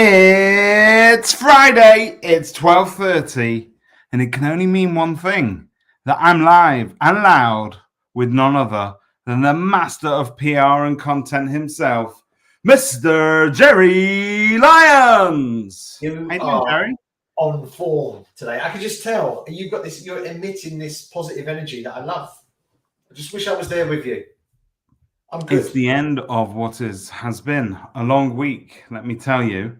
It's Friday, it's 12:30, and it can only mean one thing, that I'm live and loud with none other than the master of PR and content himself, Mr. Jerry Lyons. You How you doing, are Jerry? on form today. I can just tell you've got this. You're emitting this positive energy that I love. I just wish I was there with you. I'm good. It's the end of what has been a long week, let me tell you.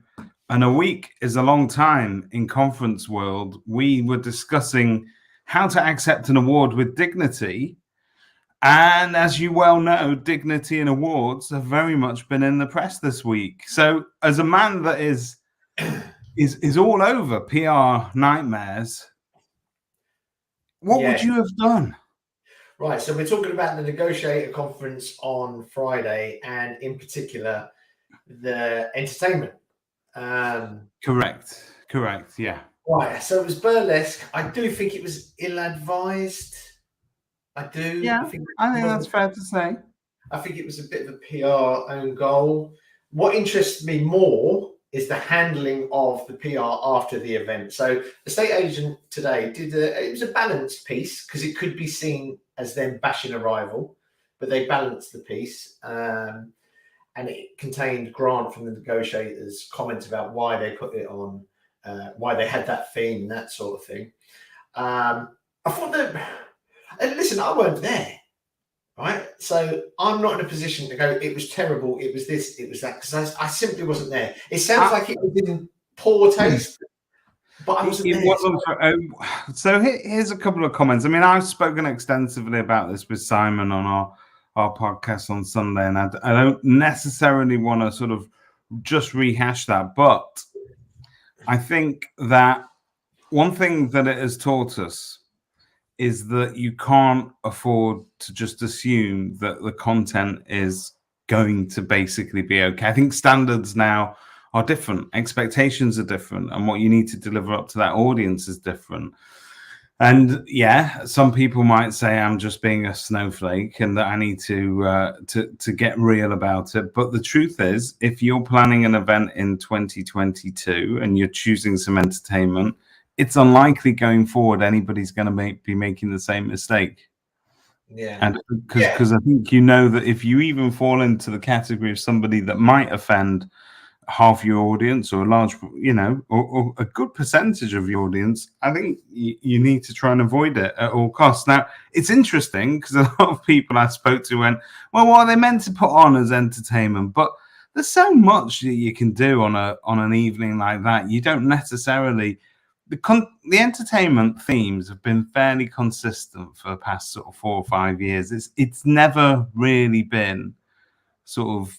And a week is a long time in conference world. We were discussing how to accept an award with dignity. And as you well know, dignity and awards have very much been in the press this week. So as a man that is all over PR nightmares, what would you have done? Right, so we're talking about the negotiator conference on Friday, and in particular, the entertainment. Correct, yeah. Right, so it was burlesque. I do think it was ill-advised. I do. Yeah, I think that's fair to say. I think it was a bit of a PR own goal. What interests me more is the handling of the PR after the event. So the state agent today it was a balanced piece, because it could be seen as them bashing a rival, but they balanced the piece. And it contained Grant from the negotiators' comments about why they put it on, why they had that theme, that sort of thing. I thought that, and listen, I weren't there, right? So I'm not in a position to go, it was terrible, it was this, it was that, because I simply wasn't there. It sounds like it was in poor taste, but I wasn't there. So here's a couple of comments. I mean, I've spoken extensively about this with Simon on our podcast on Sunday, and I don't necessarily want to sort of just rehash that, but I think that one thing that it has taught us is that you can't afford to just assume that the content is going to basically be okay. I think standards now are different, expectations are different, and what you need to deliver up to that audience is different. And yeah, some people might say I'm just being a snowflake and that I need to get real about it. But the truth is, if you're planning an event in 2022 and you're choosing some entertainment, it's unlikely going forward anybody's going to be making the same mistake. Yeah. And because I think you know that if you even fall into the category of somebody that might offend half your audience or a large, or a good percentage of your audience, I think you need to try and avoid it at all costs. Now, it's interesting because a lot of people I spoke to went, well, what are they meant to put on as entertainment? But there's so much that you can do on an evening like that. You don't necessarily... The entertainment themes have been fairly consistent for the past sort of 4 or 5 years. It's never really been sort of...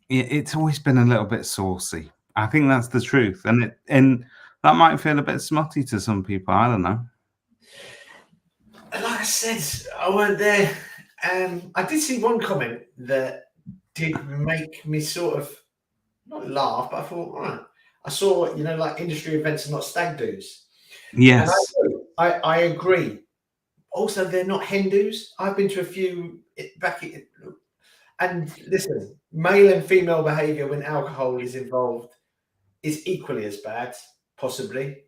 It's always been a little bit saucy. I think that's the truth, and that might feel a bit smutty to some people. I don't know. Like I said, I weren't there. I did see one comment that did make me sort of not laugh, but I thought, right. I saw, like industry events are not stag do's. Yes, and I agree. Also, they're not hen do's. I've been to a few and listen, male and female behaviour when alcohol is involved is equally as bad, possibly.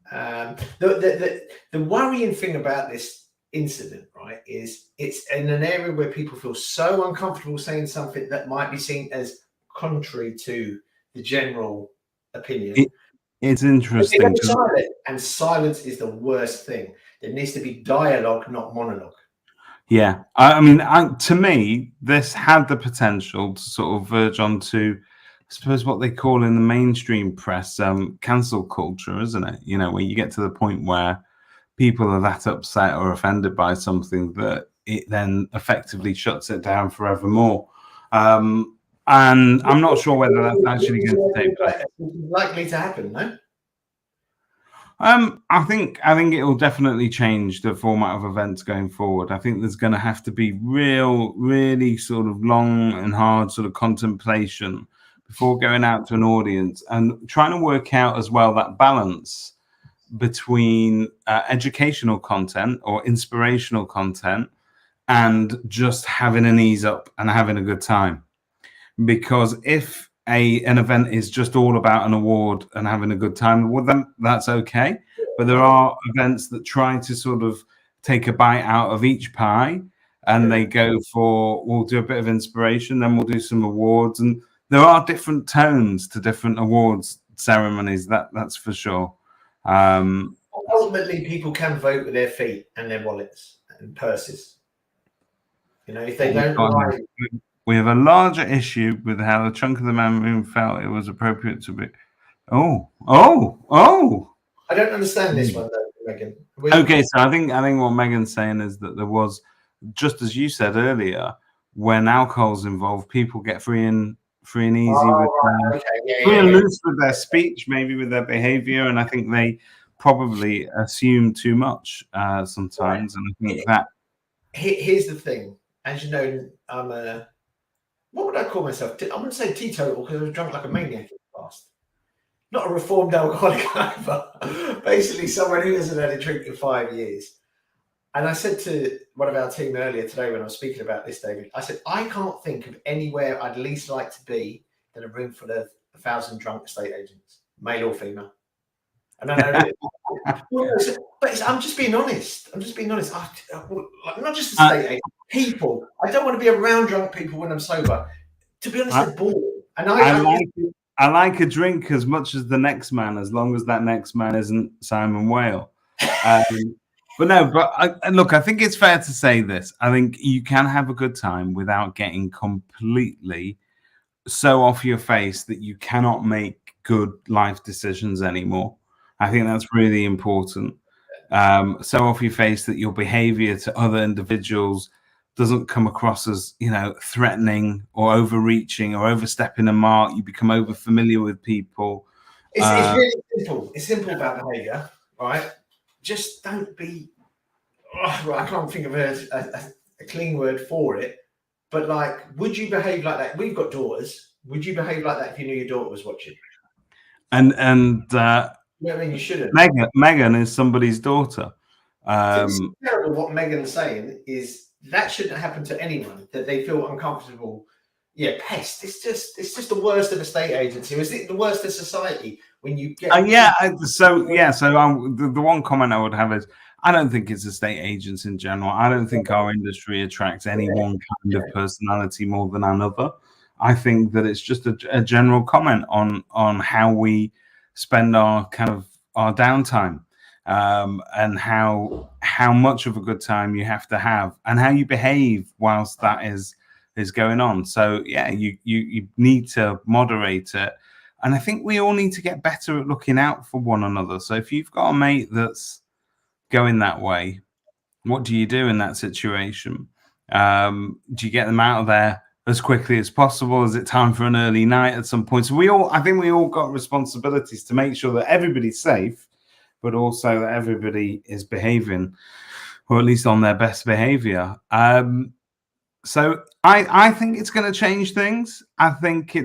The worrying thing about this incident, right, is it's in an area where people feel so uncomfortable saying something that might be seen as contrary to the general opinion. It's interesting. And silence is the worst thing. There needs to be dialogue, not monologue. Yeah, I mean, to me, this had the potential to sort of verge onto, I suppose, what they call in the mainstream press, cancel culture, isn't it? Where you get to the point where people are that upset or offended by something that it then effectively shuts it down forevermore. And I'm not sure whether that's actually going to take place. Likely to happen, no? I think it will definitely change the format of events going forward. I think there's going to have to be really sort of long and hard sort of contemplation before going out to an audience and trying to work out as well that balance between educational content or inspirational content and just having an ease up and having a good time. Because if an event is just all about an award and having a good time, well, then that's okay. But there are events that try to sort of take a bite out of each pie, and they go for, we'll do a bit of inspiration, then we'll do some awards, and there are different tones to different awards ceremonies. That's for sure. Ultimately, people can vote with their feet and their wallets and purses. You know, if they don't like. We have a larger issue with how the chunk of the man room felt it was appropriate to be. Oh. I don't understand this one though, Megan. Okay, so I think what Megan's saying is that there was, just as you said earlier, when alcohol's involved, people get free and easy free and loose with their speech, maybe with their behaviour, and I think they probably assume too much sometimes. And I think that here's the thing. As you know, I'm a, what would I call myself? I wouldn't say teetotal because I was drunk like a maniac in the past. Not a reformed alcoholic either. Basically, someone who hasn't had a drink in 5 years. And I said to one of our team earlier today when I was speaking about this, David, I said, I can't think of anywhere I'd least like to be than a room full of 1,000 drunk estate agents, male or female. And I know but I'm just being honest. I'm not just estate agents, people. I don't want to be around drunk people when I'm sober. To be honest, they're bored. And I like a drink as much as the next man, as long as that next man isn't Simon Whale. Look, I think it's fair to say this. I think you can have a good time without getting completely so off your face that you cannot make good life decisions anymore. I think that's really important. So off your face that your behavior to other individuals doesn't come across as, threatening or overreaching or overstepping a mark. You become over familiar with people. It's really simple. It's simple about behavior, right? Just don't be. I can't think of a clean word for it. But would you behave like that? We've got daughters. Would you behave like that if you knew your daughter was watching? And I mean, you shouldn't. Megan is somebody's daughter. It's terrible. What Megan's saying is that shouldn't happen to anyone, that they feel uncomfortable. Yeah, pest. It's just the worst of a state agency. Is it the worst of society when you get? The one comment I would have is, I don't think it's estate agents in general. I don't think our industry attracts any one kind of personality more than another. I think that it's just a general comment on how we spend our downtime, and how much of a good time you have to have, and how you behave whilst that is going on. So you need to moderate it, and I think we all need to get better at looking out for one another. So if you've got a mate that's going that way, what do you do in that situation? Do you get them out of there as quickly as possible? Is it time for an early night at some point? So I think we all got responsibilities to make sure that everybody's safe, but also that everybody is behaving, or at least on their best behavior. So I think it's going to change things. I think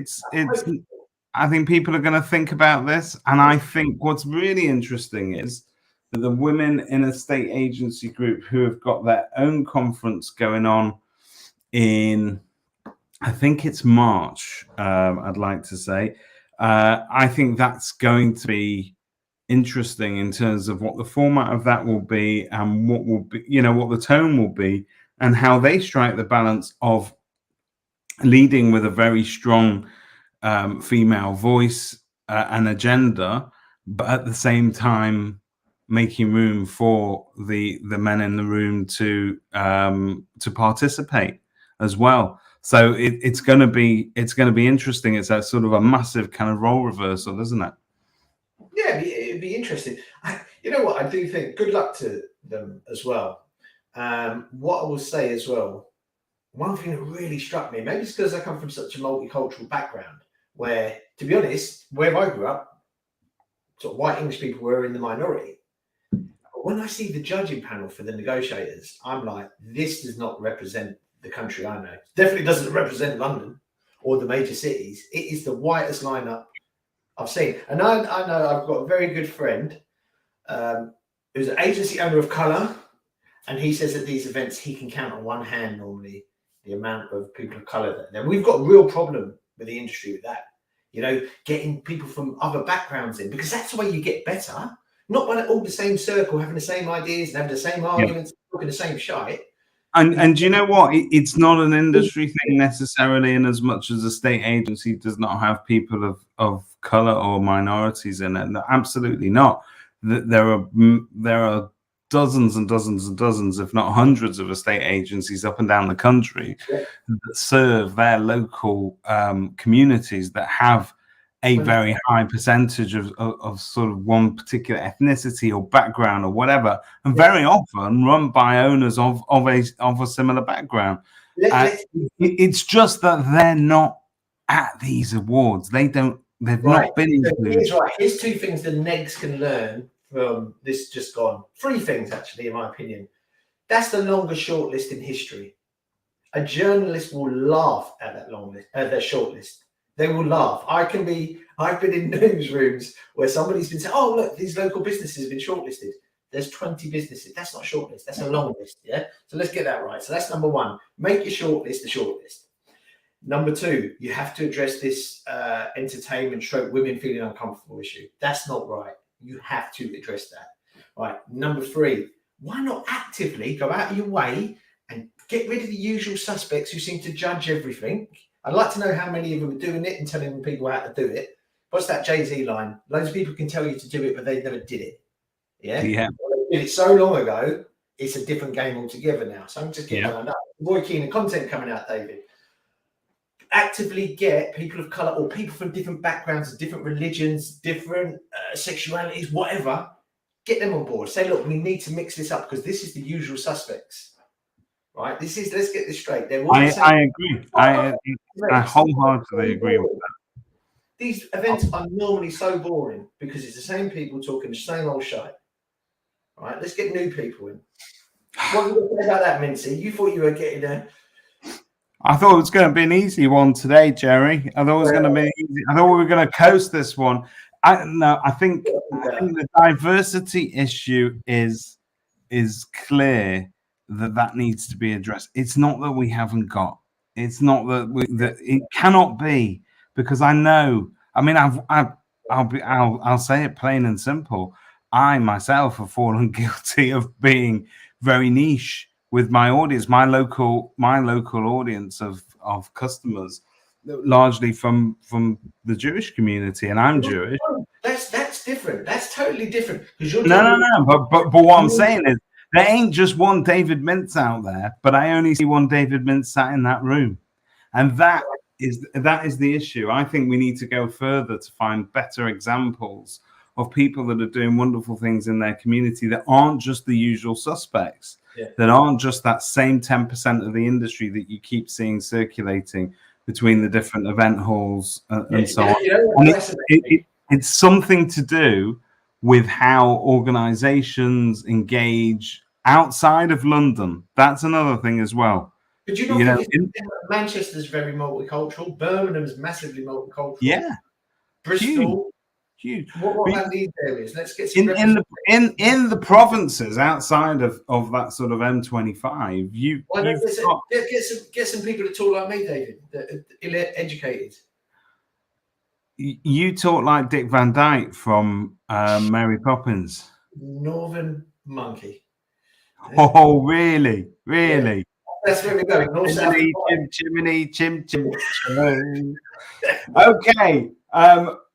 I think people are going to think about this. And I think what's really interesting is that the women in a state agency group who have got their own conference going on in, I think it's March, I'd like to say. I think that's going to be interesting in terms of what the format of that will be, and what will be, what the tone will be, and how they strike the balance of leading with a very strong female voice and agenda, but at the same time making room for the men in the room to participate as well. So it's going to be interesting. It's a sort of a massive kind of role reversal, isn't it? Yeah, it'd be interesting. You know what? I do think good luck to them as well. What I will say as well, one thing that really struck me, maybe it's because I come from such a multicultural background, where, to be honest, where I grew up, sort of white English people were in the minority. But when I see the judging panel for the negotiators, I'm like, this does not represent the country I know. Definitely doesn't represent London or the major cities. It is the whitest lineup I've seen. And I know I've got a very good friend who's an agency owner of colour, and he says at these events he can count on one hand normally the amount of people of colour that there. We've got a real problem with the industry with that. getting people from other backgrounds in, because that's the way you get better. Not by all the same circle, having the same ideas and having the same arguments, talking the same shite. And you know what? It's not an industry thing necessarily, in as much as a state agency does not have people of color or minorities in it. No, absolutely not. There are dozens and dozens and dozens, if not hundreds, of estate agencies up and down the country that serve their local communities that have a very high percentage of sort of one particular ethnicity or background or whatever, and very often run by owners of a similar background. It's just that they're not at these awards. They've not been included. Here's two things the negs can learn from this just gone. Three things, actually, in my opinion. That's the longest shortlist in history. A journalist will laugh at that long list, at their shortlist. They will laugh. I've been in newsrooms where somebody's been saying, "Oh, look, these local businesses have been shortlisted." There's 20 businesses. That's not a shortlist. That's a long list. Yeah. So let's get that right. So that's number one. Make your shortlist a shortlist. Number two, you have to address this entertainment / women feeling uncomfortable issue. That's not right. You have to address that. Right. Number three, why not actively go out of your way and get rid of the usual suspects who seem to judge everything? I'd like to know how many of them are doing it and telling people how to do it. What's that Jay-Z line? Loads of people can tell you to do it, but they never did it. Yeah. Well, they did it so long ago, it's a different game altogether now. So I'm just getting around that. Roy Keane, content coming out, David. Actively get people of colour or people from different backgrounds, different religions, different sexualities, whatever. Get them on board. Say, look, we need to mix this up because this is the usual suspects. Right? Let's get this straight. I agree. I wholeheartedly agree with that. These events are normally so boring because it's the same people talking the same old shite. Right? Let's get new people in. What do you think about that, Mincy? You thought you were getting a... I thought it was going to be an easy one today, Jerry. I thought it was going to be easy. I thought we were going to coast this one. I think the diversity issue is clear that needs to be addressed. It's not that we haven't got. It's not that it cannot be, because I know. I mean, I'll say it plain and simple. I myself have fallen guilty of being very niche with my audience, my local audience of customers, largely from the Jewish community, and I'm Jewish. That's different. That's totally different. No. But what I'm saying is, there ain't just one David Mintz out there, but I only see one David Mintz sat in that room, and that is the issue. I think we need to go further to find better examples of people that are doing wonderful things in their community that aren't just the usual suspects, that aren't just that same 10% of the industry that you keep seeing circulating between the different event halls and so on. And it's something to do with how organizations engage outside of London. That's another thing as well. But you know, Manchester's very multicultural. Birmingham's massively multicultural. Yeah. Bristol. Huge. What about these areas? Let's get some in the provinces outside of that sort of M25. Get some people that talk like me, David, that are ill-educated. You talk like Dick Van Dyke from Mary Poppins. Northern Monkey. Oh, really? Really? Yeah. That's where we're going. Chimney, chim. Okay.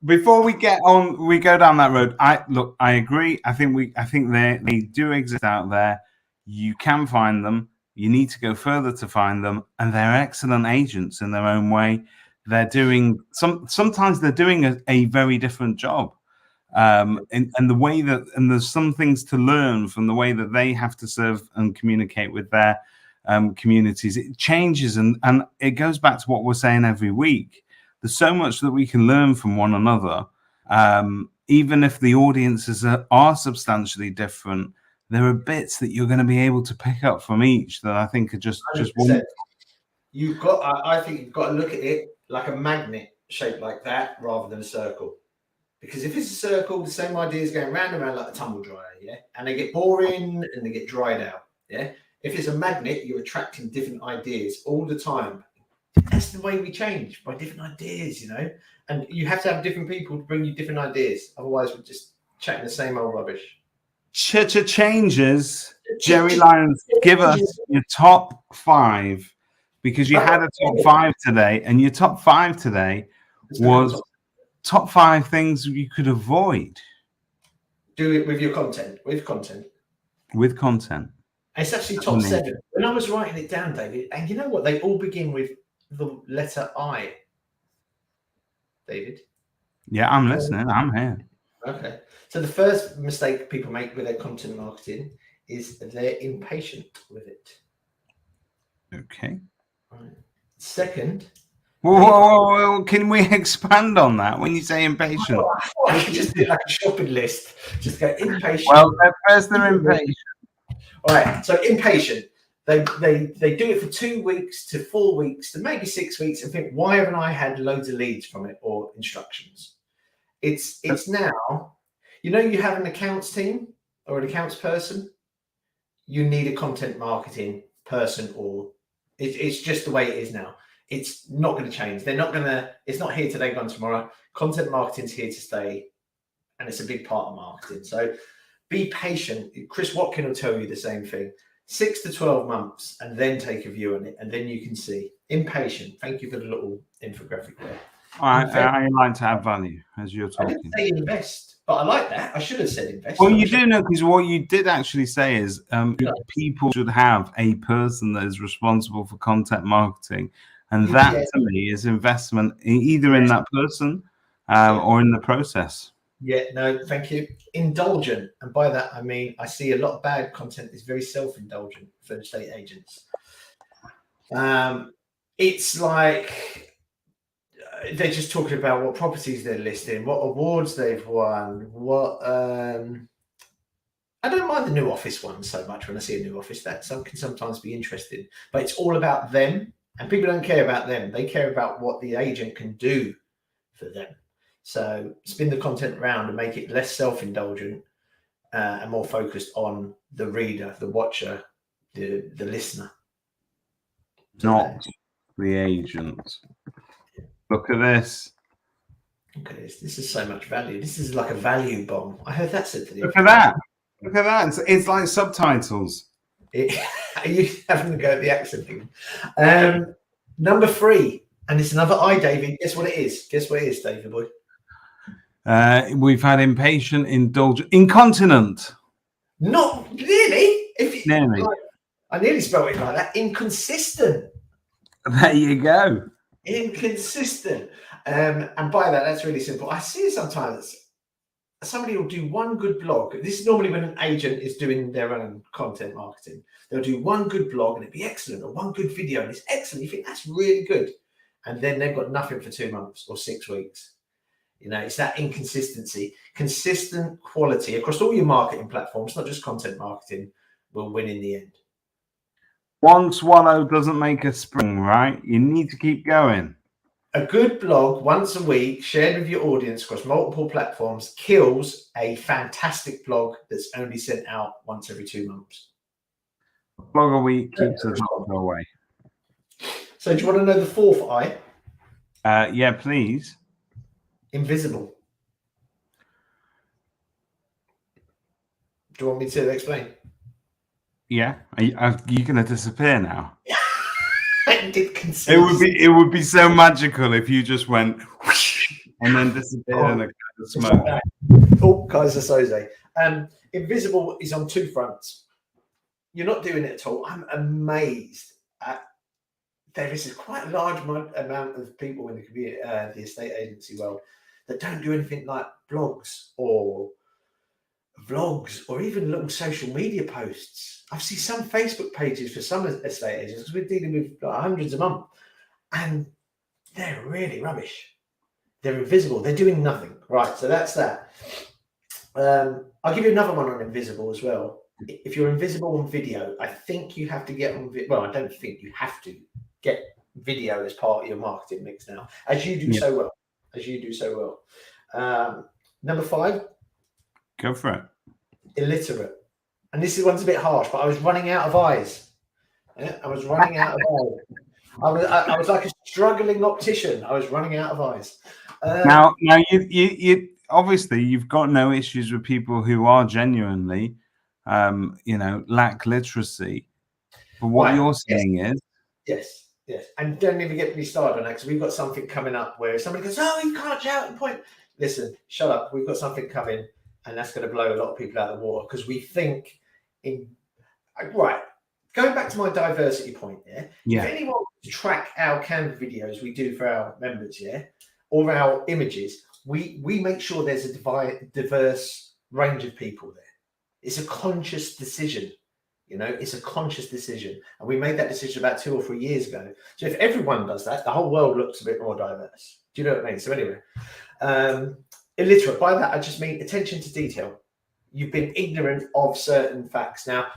Before we go down that road. I agree. I think they do exist out there. You can find them. You need to go further to find them, and they're excellent agents in their own way. They're doing sometimes they're doing a very different job, and the way that, and there's some things to learn from the way that they have to serve and communicate with their communities. It changes, and it goes back to what we're saying every week. There's so much that we can learn from one another, even if the audiences are substantially different. There are bits that you're going to be able to pick up from each that I think are just one. I think you've got to look at it like a magnet shaped like that rather than a circle. Because if it's a circle, the same idea is going round and round like a tumble dryer, yeah? And they get boring and they get dried out, yeah? If it's a magnet, you're attracting different ideas all the time. That's the way we change, by different ideas, and you have to have different people to bring you different ideas. Otherwise, we're just chatting the same old rubbish. Changes. Jerry Lyons, give us your top 5, because you had a top 5 today, and your top 5 today was top 5 things you could avoid. Do it with your content. With content. And it's actually top 7. When I was writing it down, David, and you know what? They all begin with the letter I. David? Yeah, I'm listening. I'm here. Okay. So the first mistake people make with their content marketing is they're impatient with it. Okay. Right. Second. Whoa, can we expand on that when you say impatient? I could just do like a shopping list. Just go impatient. Well, first they're impatient. All right. So impatient. They do it for 2 weeks to 4 weeks to maybe 6 weeks and think, why haven't I had loads of leads from it or instructions? It's now, you have an accounts team or an accounts person. You need a content marketing person, or it's just the way it is now. It's not going to change. It's not here today, gone tomorrow. Content marketing's here to stay, and it's a big part of marketing. So be patient. Chris Watkin will tell you the same thing. 6 to 12 months, and then take a view on it, and then you can see. Impatient. Thank you for the little infographic there. I like to add value as you're talking. I didn't say invest, but I like that. I should have said invest. Well, you do know, because what you did actually say is people should have a person that is responsible for content marketing, and that to me is investment either in that person or in the process. Yeah, no, thank you. Indulgent, and by that I mean I see a lot of bad content is very self-indulgent for estate agents. It's like they're just talking about what properties they're listing, what awards they've won, what I don't mind the new office one so much. When I see a new office, that can sometimes be interesting, but it's all about them, and people don't care about them. They care about what the agent can do for them. So spin the content around and make it less self-indulgent and more focused on the reader, the watcher, the listener. Not the agent. Look at this. Look at this. This is so much value. This is like a value bomb. I heard that said to the Look at that. Look at that. It's like subtitles. Are you having to go at the accent thing? Number 3, and it's another I, David. Guess what it is? Guess what it is, David boy? We've had impatient, indulgent, incontinent. Not really. Nearly. I nearly spelled it like that. Inconsistent. There you go. Inconsistent. And by that, that's really simple. I see sometimes somebody will do one good blog. This is normally when an agent is doing their own content marketing. They'll do one good blog and it'd be excellent, or one good video and it's excellent. You think that's really good. And then they've got nothing for 2 months or 6 weeks. It's that inconsistency. Consistent quality across all your marketing platforms, not just content marketing, will win in the end. One swallow doesn't make a spring, right? You need to keep going. A good blog once a week, shared with your audience across multiple platforms, kills a fantastic blog that's only sent out once every 2 months. A blog a week keeps us away. So do you want to know the 4th I? Yeah, please. Invisible. Do you want me to explain? Yeah. Are you going to disappear now? It would be so magical if you just went whoosh, and then disappeared in a kind of smoke. Oh, Kaiser Soze. Invisible is on 2 fronts. You're not doing it at all. I'm amazed at there is quite a large amount of people in the community, the estate agency world, that don't do anything like blogs or vlogs or even little social media posts. I've seen some Facebook pages for some estate agents, because we're dealing with hundreds a month, and they're really rubbish. They're invisible. They're doing nothing. Right, so that's that. I'll give you another one on invisible as well. If you're invisible on video, I think you have to get on video. Well, I don't think you have to get video as part of your marketing mix now, as you do so well. As you do so well. Number 5. Go for it. Illiterate. And this one's a bit harsh, but I was running out of eyes. Yeah, I was running out of eyes. I was like a struggling optician. I was running out of eyes. Now you obviously you've got no issues with people who are genuinely, lack literacy. But what right. you're Yes. saying is, Yes. And don't even get me started on that, because we've got something coming up where somebody goes, "Oh, you can't shout and point." Listen, shut up. We've got something coming, and that's going to blow a lot of people out of the water, because we think in right. Going back to my diversity point, if anyone wants to track our Canva videos we do for our members, or our images, we make sure there's a diverse range of people there. It's a conscious decision. It's a conscious decision. And we made that decision about 2 or 3 years ago. So if everyone does that, the whole world looks a bit more diverse. Do you know what I mean? So anyway, illiterate, by that, I just mean attention to detail. You've been ignorant of certain facts. Now,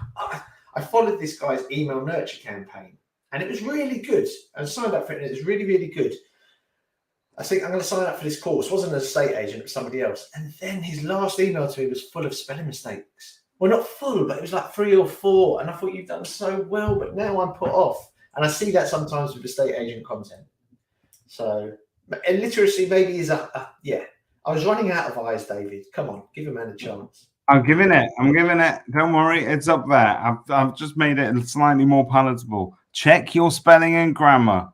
I followed this guy's email nurture campaign, and it was really good. I signed up for it, and it was really, really good. I think I'm going to sign up for this course. It wasn't an estate agent, it was somebody else. And then his last email to me was full of spelling mistakes. Well, not full, but it was like 3 or 4. And I thought, you've done so well, but now I'm put off. And I see that sometimes with estate agent content. So illiteracy maybe is I was running out of eyes, David. Come on, give a man a chance. I'm giving it. Don't worry, it's up there. I've just made it slightly more palatable. Check your spelling and grammar.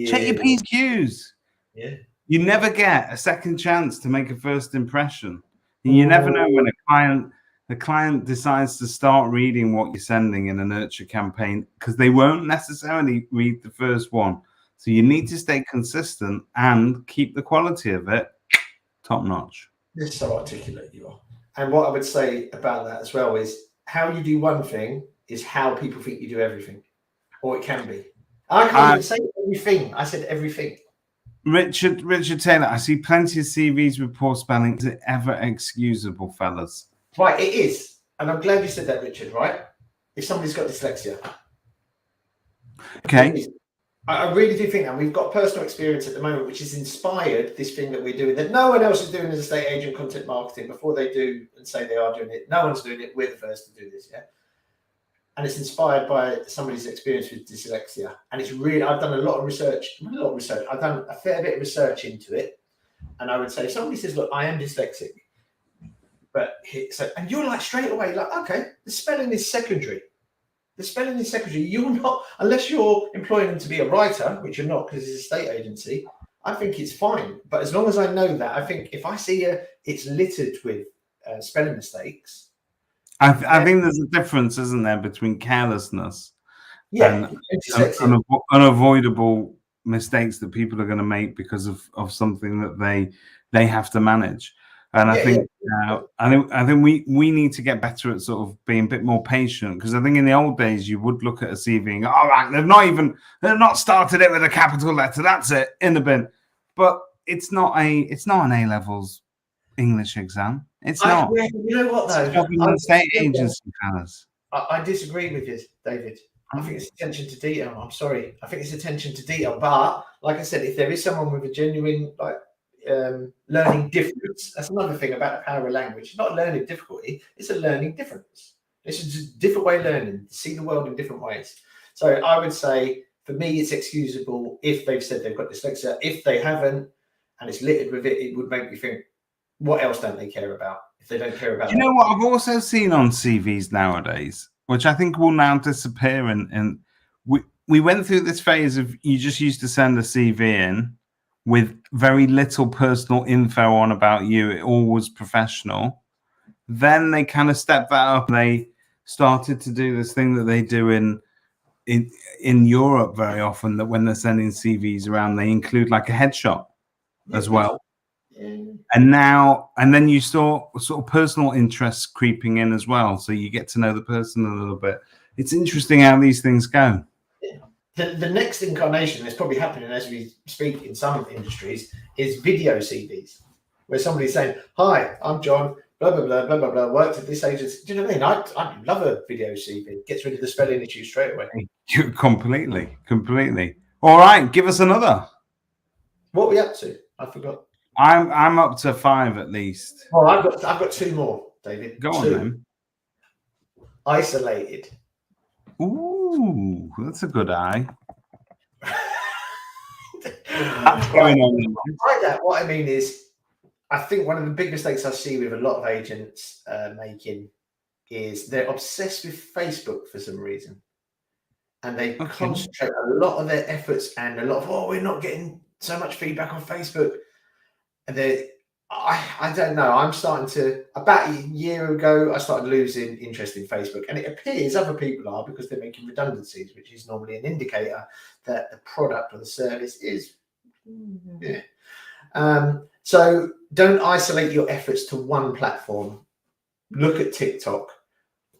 Check your P's, Q's. Yeah. You never get a second chance to make a first impression. And you never know when the client decides to start reading what you're sending in a nurture campaign, because they won't necessarily read the first one. So you need to stay consistent and keep the quality of it top notch. You're so articulate, you are. And what I would say about that as well is how you do one thing is how people think you do everything, or it can be. I can't even say everything. I said everything. Richard Taylor, I see plenty of CVs with poor spelling. Is it ever excusable, fellas? Right, it is. And I'm glad you said that, Richard, right? If somebody's got dyslexia. Okay. I really do think that. We've got personal experience at the moment, which has inspired this thing that we're doing that no one else is doing as estate agent content marketing. Before they do and say they are doing it, no one's doing it. We're the first to do this, And it's inspired by somebody's experience with dyslexia. And it's really, I've done a lot of research. I've done a fair bit of research into it. And I would say, if somebody says, look, I am dyslexic. And you're like straight away, like, okay, the spelling is secondary. You're not, unless you're employing them to be a writer, which you're not because it's a state agency, I think it's fine. But as long as I know that, I think if I see it's littered with spelling mistakes. I think there's a difference, isn't there, between carelessness and unavoidable mistakes that people are going to make because of something that they have to manage. And I think we need to get better at sort of being a bit more patient, because I think in the old days you would look at a CV and go, all right, they've not started it with a capital letter. That's it, in the bin. But it's not an A-levels English exam. It's not. You know what though? Estate agency fellas. I disagree with you, David. I think it's attention to detail. I'm sorry. I think it's attention to detail. But like I said, if there is someone with a genuine learning difference, that's another thing about the power of language. It's not a learning difficulty, it's a learning difference. It's just a different way of learning, see the world in different ways. So I would say for me it's excusable if they've said they've got dyslexia. If they haven't and it's littered with it, it would make me think, what else don't they care about? If they don't care about, you know what I've also seen on CVs nowadays, which I think will now disappear, and we went through this phase of you just used to send a CV in with very little personal info on about you. It all was professional. Then they kind of stepped that up. They started to do this thing that they do in Europe very often, that when they're sending CVs around, they include like a headshot as well. And then you saw sort of personal interests creeping in as well. So you get to know the person a little bit. It's interesting how these things go. The next incarnation that's probably happening as we speak in some industries is video CVs, where somebody's saying, hi, I'm John, blah, blah, blah, blah, blah, blah, worked at this agency. Do you know what I mean? I'd love a video CV. Gets rid of the spelling issue straight away. Completely. All right, give us another. What are we up to? I forgot. I'm up to 5 at least. Oh, I've got 2 more, David. Go on then. Isolated. Ooh, that's a good eye. That's going on. By that, what I mean is, I think one of the big mistakes I see with a lot of agents making is they're obsessed with Facebook for some reason. And they concentrate a lot of their efforts and a lot of, we're not getting so much feedback on Facebook. And I don't know. I'm starting to, about a year ago, I started losing interest in Facebook. And it appears other people are, because they're making redundancies, which is normally an indicator that the product or the service is, so don't isolate your efforts to one platform. Look at TikTok.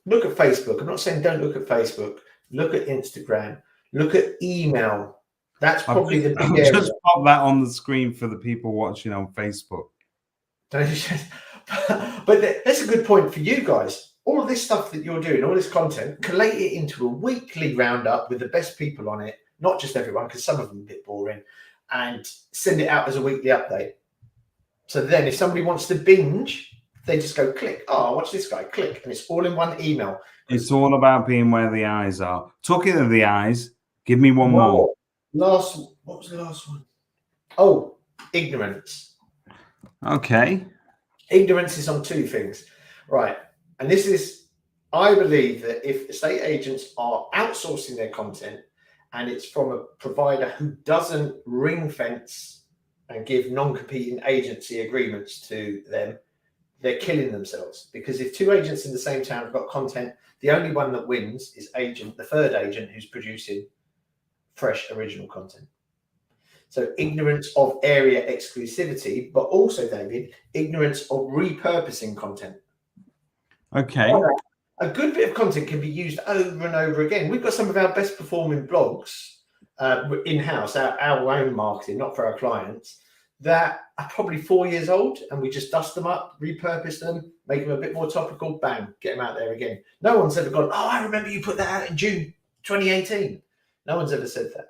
Look at Facebook. I'm not saying don't look at Facebook. Look at Instagram. Look at email. That's probably the big area. Just pop that on the screen for the people watching on Facebook. But that's a good point for you guys. All of this stuff that you're doing, all this content, collate it into a weekly roundup with the best people on it, not just everyone, because some of them are a bit boring, and send it out as a weekly update. So then if somebody wants to binge, they just go click. Oh, watch this guy, click, and it's all in one email. It's all about being where the eyes are. Talking of the eyes, give me one more. What was the last one? Oh, ignorance. Okay. Ignorance is on two things. Right. And this is, I believe that if estate agents are outsourcing their content and it's from a provider who doesn't ring fence and give non-competing agency agreements to them, they're killing themselves. Because if two agents in the same town have got content, the only one that wins is the third agent who's producing fresh original content. So ignorance of area exclusivity, but also, David, ignorance of repurposing content. Okay. A good bit of content can be used over and over again. We've got some of our best performing blogs in-house, our own marketing, not for our clients, that are probably 4 years old, and we just dust them up, repurpose them, make them a bit more topical, bang, get them out there again. No one's ever gone, I remember you put that out in June 2018. No one's ever said that.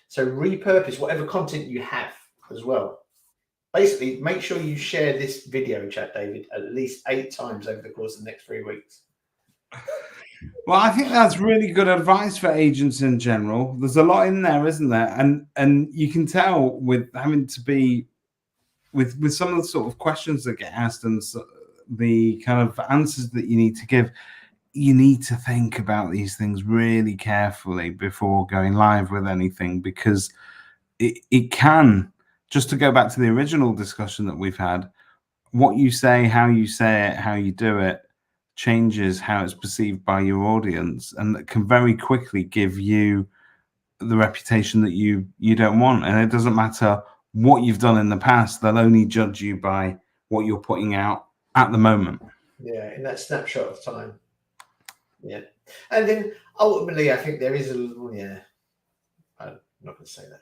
So repurpose whatever content you have as well. Basically, make sure you share this video chat, David, at least 8 times over the course of the next 3 weeks. Well, I think that's really good advice for agents in general. There's a lot in there, isn't there? And you can tell with having to be with some of the sort of questions that get asked and the kind of answers that you need to give, you need to think about these things really carefully before going live with anything, because it can, just to go back to the original discussion that we've had, what you say, how you say it, how you do it, changes how it's perceived by your audience, and that can very quickly give you the reputation that you don't want. And it doesn't matter what you've done in the past, they'll only judge you by what you're putting out at the moment. Yeah, in that snapshot of time. Yeah. And then ultimately, I think there is a little, I'm not going to say that.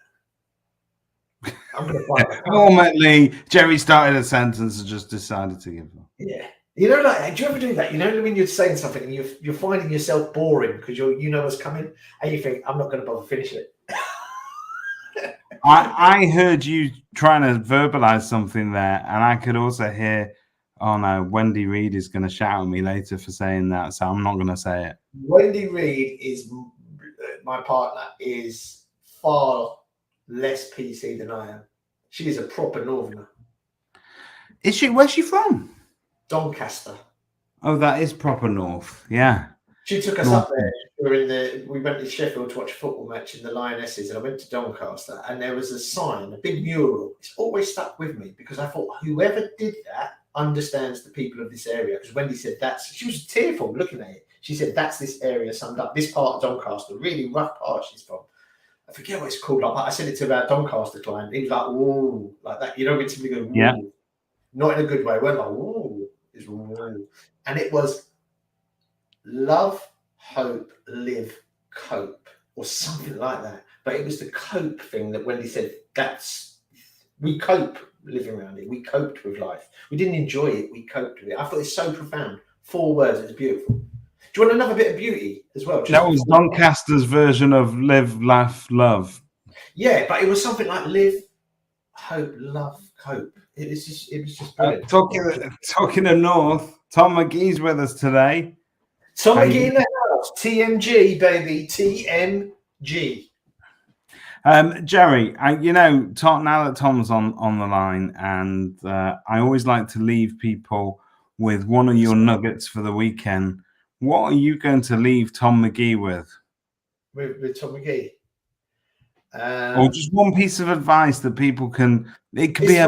I'm going to find Ultimately, Jerry started a sentence and just decided to give up. Yeah. You know, like, do you ever do that? You know, when you're saying something and you're finding yourself boring because you know what's coming, and you think, I'm not going to bother finishing it. I heard you trying to verbalize something there, and I could also hear, oh no, Wendy Reed is going to shout at me later for saying that, so I'm not going to say it. Wendy Reed is my partner, is far less PC than I am. She is a proper northerner. Is she? Where's she from? Doncaster. Oh, that is proper north. Yeah. She took us up there. We went to Sheffield to watch a football match in the Lionesses, and I went to Doncaster, and there was a sign, a big mural. It's always stuck with me because I thought whoever did that understands the people of this area. Because Wendy said she was tearful looking at it. She said that's this area summed up. This part of Doncaster, really rough part she's from. I forget what it's called. I said it to our Doncaster client. He was like, "Whoa," like that. You know, when somebody goes, "Whoa," yeah. Not in a good way. We're like, "Whoa," it's "Whoa," and it was love, hope, live, cope, or something like that. But it was the cope thing that Wendy said. We cope living around it. We coped with life. We didn't enjoy it. We coped with it. I thought it's so profound. 4 words. It was beautiful. Do you want another bit of beauty as well? That was Doncaster's version of live, laugh, love. Yeah, but it was something like live, hope, love, cope. It was just brilliant. Talking of North, Tom McGee's with us today. Tom McGee in the house. TMG, baby. TMG. Jerry, Tom, now that Tom's on the line, and I always like to leave people with one of your nuggets for the weekend. What are you going to leave Tom McGee with? With Tom McGee? Or just one piece of advice that people can. It could be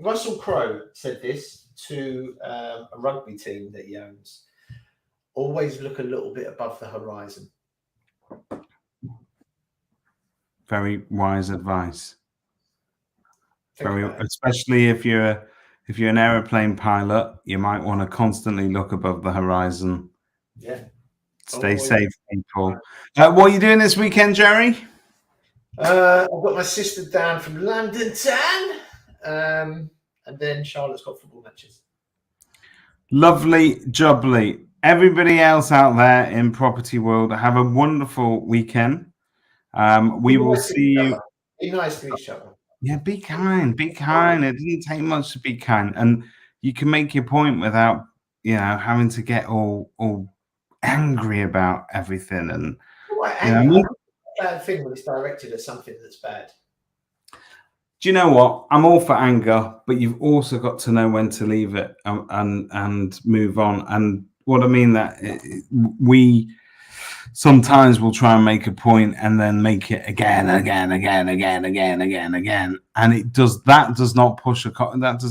Russell Crowe said this to a rugby team that he owns. Always look a little bit above the horizon. Very wise advice. Especially if you're an aeroplane pilot, you might want to constantly look above the horizon. Yeah. Stay safe, people. What are you doing this weekend, Jerry? I've got my sister down from London town, and then Charlotte's got football matches. Lovely jubbly. Everybody else out there in property world, have a wonderful weekend. We will see you. Be nice to each other. Yeah, be kind. Be kind. It doesn't take much to be kind, and you can make your point without, having to get all angry about everything. And bad thing when it's directed at something that's bad. Do you know what? I'm all for anger, but you've also got to know when to leave it and move on. And what I mean that we sometimes will try and make a point and then make it again, and that does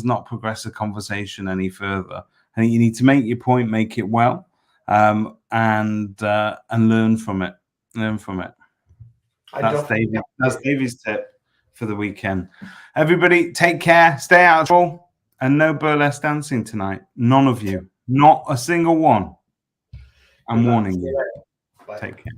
not progress a conversation any further. I think you need to make your point, make it well, and learn from it. That's David's tip for the weekend. Everybody, take care, stay out of trouble, and no burlesque dancing tonight. None of you, not a single one. I'm warning you. Bye. Take care.